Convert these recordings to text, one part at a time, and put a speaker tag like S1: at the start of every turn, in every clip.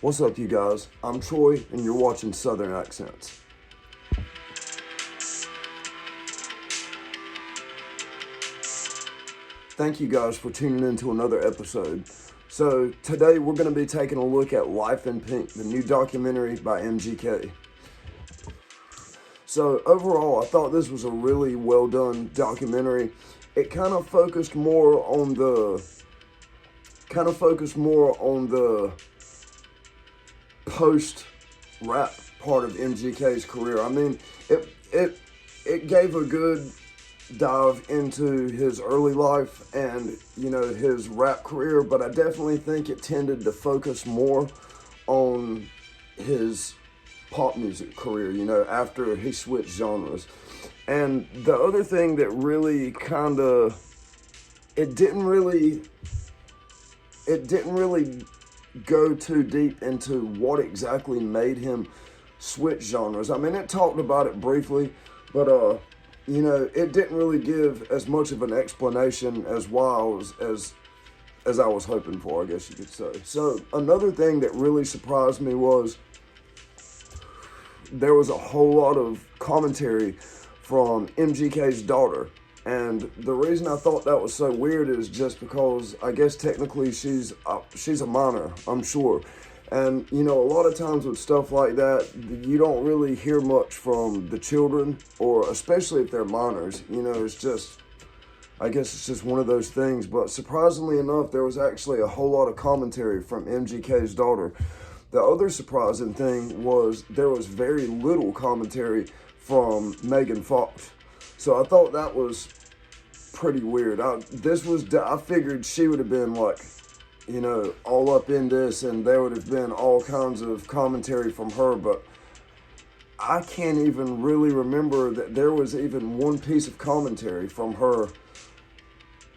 S1: What's up, you guys? I'm Troy, and you're watching Southern Accents. Thank you guys for tuning in to another episode. So today we're going to be taking a look at Life in Pink, the new documentary by MGK. So overall, I thought this was a really well done documentary. It kind of focused more on the post-rap part of MGK's career. I mean, it gave a good dive into his early life and, his rap career, but I definitely think it tended to focus more on his pop music career, after he switched genres. And the other thing that really it didn't really go too deep into what exactly made him switch genres. I mean, it talked about it briefly, but it didn't really give as much of an explanation as wild as I was hoping for, I guess you could say. So another thing that really surprised me was there was a whole lot of commentary from MGK's daughter. And the reason I thought that was so weird is just because I guess technically she's a minor, I'm sure. And, a lot of times with stuff like that, you don't really hear much from the children, or especially if they're minors. I guess it's just one of those things. But surprisingly enough, there was actually a whole lot of commentary from MGK's daughter. The other surprising thing was there was very little commentary from Megan Fox. So I thought that was pretty weird. I figured she would have been all up in this, and there would have been all kinds of commentary from her, but I can't even really remember that there was even one piece of commentary from her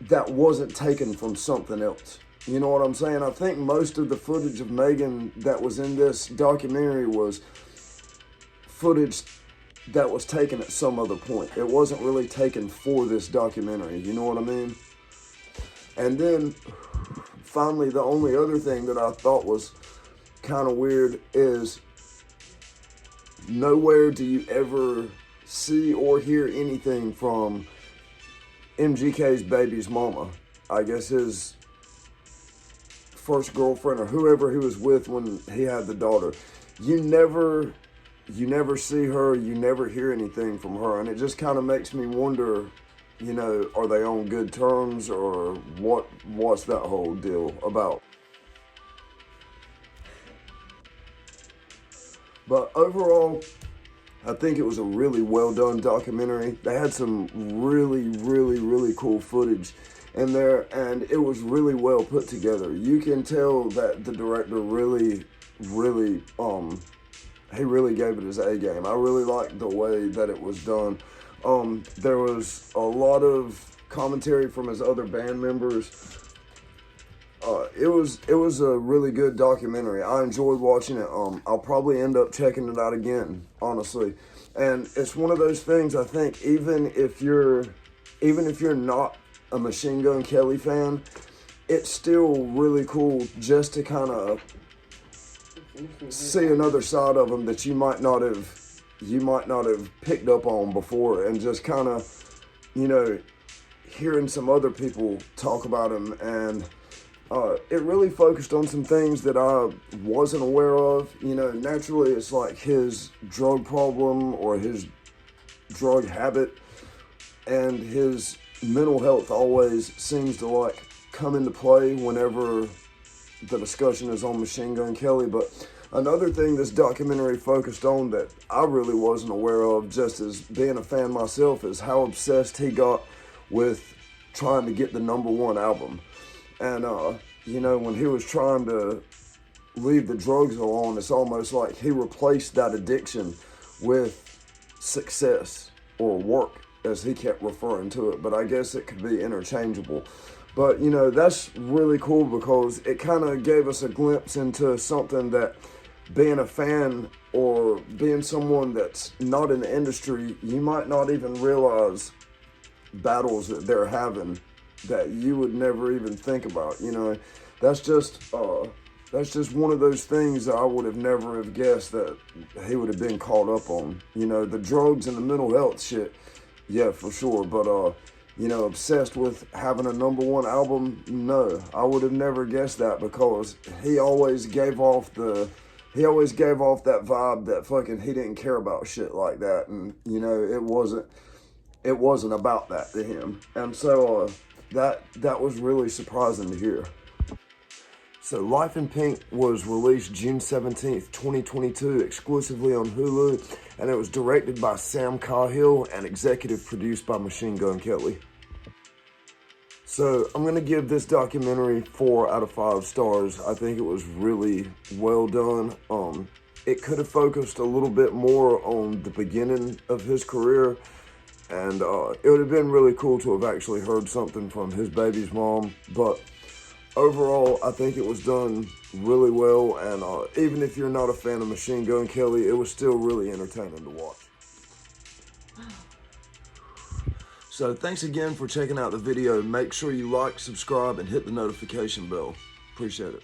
S1: that wasn't taken from something else. You know what I'm saying? I think most of the footage of Megan that was in this documentary was footage that was taken at some other point. It wasn't really taken for this documentary, you know what I mean? And then finally, the only other thing that I thought was kind of weird is nowhere do you ever see or hear anything from MGK's baby's mama. I guess his first girlfriend or whoever he was with when he had the daughter. You never see her, you never hear anything from her, and it just kind of makes me wonder, are they on good terms, or what's that whole deal about? But overall, I think it was a really well done documentary. They had some really, really, really cool footage in there, and it was really well put together. You can tell that the director really he really gave it his A game. I really liked the way that it was done. There was a lot of commentary from his other band members. It was a really good documentary. I enjoyed watching it. I'll probably end up checking it out again, honestly. And it's one of those things, I think, even if you're not a Machine Gun Kelly fan, it's still really cool just to kind of see another side of him that you might not have picked up on before, and just kind of, hearing some other people talk about him. And it really focused on some things that I wasn't aware of. Naturally, it's like his drug problem or his drug habit, and his mental health always seems to come into play whenever the discussion is on Machine Gun Kelly. But another thing this documentary focused on that I really wasn't aware of, just as being a fan myself, is how obsessed he got with trying to get the #1 album. And, when he was trying to leave the drugs alone, it's almost like he replaced that addiction with success or work, as he kept referring to it. But I guess it could be interchangeable. But, that's really cool because it kind of gave us a glimpse into something that, being a fan or being someone that's not in the industry, you might not even realize battles that they're having that you would never even think about. That's just that's just one of those things that I would have never have guessed that he would have been caught up on. You know, the drugs and the mental health shit, yeah, for sure. But you know, obsessed with having a #1 album, no, I would have never guessed that, because he always gave off that vibe that fucking he didn't care about shit like that, and you know, it wasn't about that to him, and so that was really surprising to hear. So Life in Pink was released June 17th, 2022, exclusively on Hulu, and it was directed by Sam Cahill and executive produced by Machine Gun Kelly. So I'm going to give this documentary 4 out of 5 stars. I think it was really well done. It could have focused a little bit more on the beginning of his career, and it would have been really cool to have actually heard something from his baby's mom, but overall, I think it was done really well, and even if you're not a fan of Machine Gun Kelly, it was still really entertaining to watch. So thanks again for checking out the video. Make sure you like, subscribe, and hit the notification bell. Appreciate it.